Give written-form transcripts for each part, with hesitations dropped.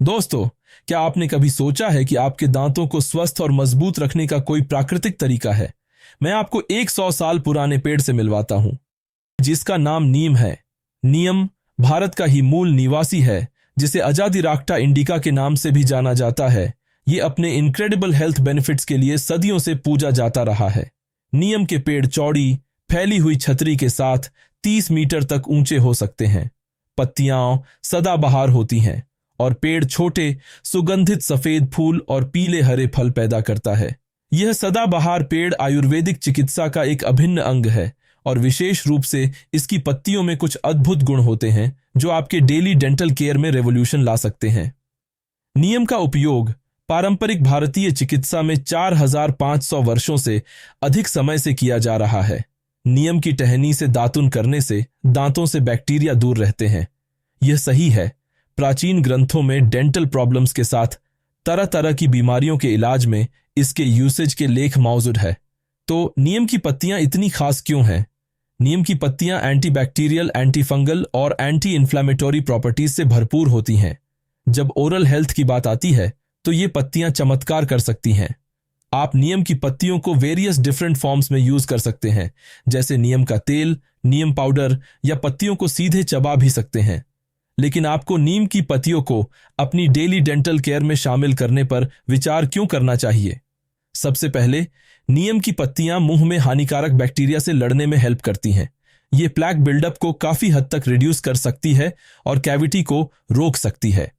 दोस्तों, क्या आपने कभी सोचा है कि आपके दांतों को स्वस्थ और मजबूत रखने का कोई प्राकृतिक तरीका है? मैं आपको 100 साल पुराने पेड़ से मिलवाता हूं, जिसका नाम नीम है। नीम भारत का ही मूल निवासी है, जिसे अजादिराक्टा इंडिका के नाम से भी जाना जाता है। ये अपने इनक्रेडिबल हेल्थ बेनिफिट्स के लिए सदियों से पूजा जाता रहा है। नीम के पेड़ चौड़ी, फैली हुई छतरी के साथ 30 मीटर तक ऊंचे हो सकते हैं। पत्तियां सदाबहार होती हैं और पेड़ छोटे, सुगंधित सफेद फूल और पीले हरे फल पैदा करता है। यह सदाबहार पेड़ आयुर्वेदिक चिकित्सा का एक अभिन्न अंग है और विशेष रूप से इसकी पत्तियों में कुछ अद्भुत गुण होते हैं जो आपके डेली डेंटल केयर में रेवोल्यूशन ला सकते हैं। नीम का उपयोग पारंपरिक भारतीय चिकित्सा में 4500 वर्षों से अधिक समय से किया जा रहा है। नीम की टहनी से दातुन करने से दांतों से बैक्टीरिया दूर रहते हैं। यह सही है। प्राचीन ग्रंथों में डेंटल प्रॉब्लम्स के साथ तरह तरह की बीमारियों के इलाज में इसके यूसेज के लेख मौजूद है। तो नीम की पत्तियां इतनी खास क्यों हैं? नीम की पत्तियां एंटीबैक्टीरियल, एंटीफंगल और एंटी इन्फ्लेमेटरी प्रॉपर्टीज से भरपूर होती हैं। जब ओरल हेल्थ की बात आती है तो ये पत्तियां चमत्कार कर सकती हैं। आप नीम की पत्तियों को वेरियस डिफरेंट फॉर्म्स में यूज कर सकते हैं, जैसे नीम का तेल, नीम पाउडर, या पत्तियों को सीधे चबा भी सकते हैं। लेकिन आपको नीम की पत्तियों को अपनी डेली डेंटल केयर में शामिल करने पर विचार क्यों करना चाहिए? सबसे पहले, नीम की पत्तियां मुंह में हानिकारक बैक्टीरिया से लड़ने में हेल्प करती हैं। ये प्लैक बिल्डअप को काफी हद तक रिड्यूस कर सकती है और कैविटी को रोक सकती है।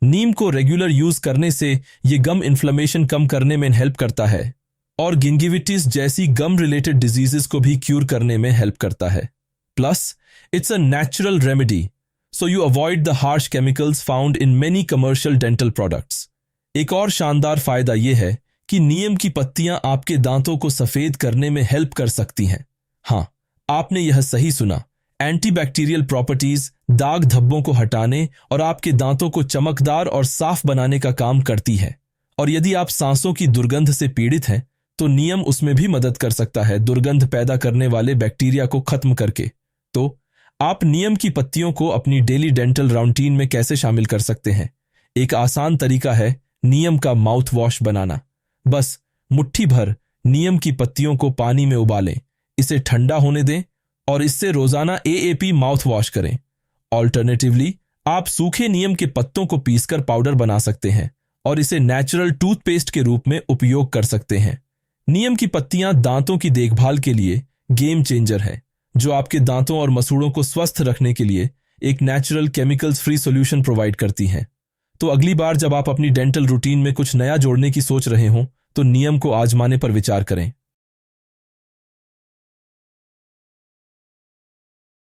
नीम को रेगुलर यूज करने से ये गम इन्फ्लेमेशन कम करने में हेल्प करता है और गिंगिविटिस जैसी गम रिलेटेड डिजीजेस को भी क्यूर करने में हेल्प करता है। Plus, it's a natural remedy, so you avoid the harsh chemicals found in many commercial dental products. एक और शानदार फायदा यह है कि नीम की पत्तियां आपके दांतों को सफेद करने में हेल्प कर सकती हैं। हाँ, आपने यह सही सुना। एंटीबैक्टीरियल प्रॉपर्टीज दाग धब्बों को हटाने और आपके दांतों को चमकदार और साफ बनाने का काम करती है। और यदि आप सांसों की दुर्गंध से पीड़ित हैं, तो नीम उसमें भी मदद कर सकता है, दुर्गंध पैदा करने वाले बैक्टीरिया को खत्म करके। तो आप नीम की पत्तियों को अपनी डेली डेंटल रूटीन में कैसे शामिल कर सकते हैं? एक आसान तरीका है नीम का माउथ वॉश बनाना। बस मुट्ठी भर नीम की पत्तियों को पानी में उबालें, इसे ठंडा होने दें और इससे रोजाना एएपी माउथ वॉश करें। ऑल्टरनेटिवली, आप सूखे नीम के पत्तों को पीसकर पाउडर बना सकते हैं और इसे नेचुरल टूथपेस्ट के रूप में उपयोग कर सकते हैं। नीम की पत्तियां दांतों की देखभाल के लिए गेम चेंजर है, जो आपके दांतों और मसूड़ों को स्वस्थ रखने के लिए एक natural chemicals free solution provide करती हैं। तो अगली बार जब आप अपनी डेंटल रूटीन में कुछ नया जोड़ने की सोच रहे हों, तो नीम को आजमाने पर विचार करें।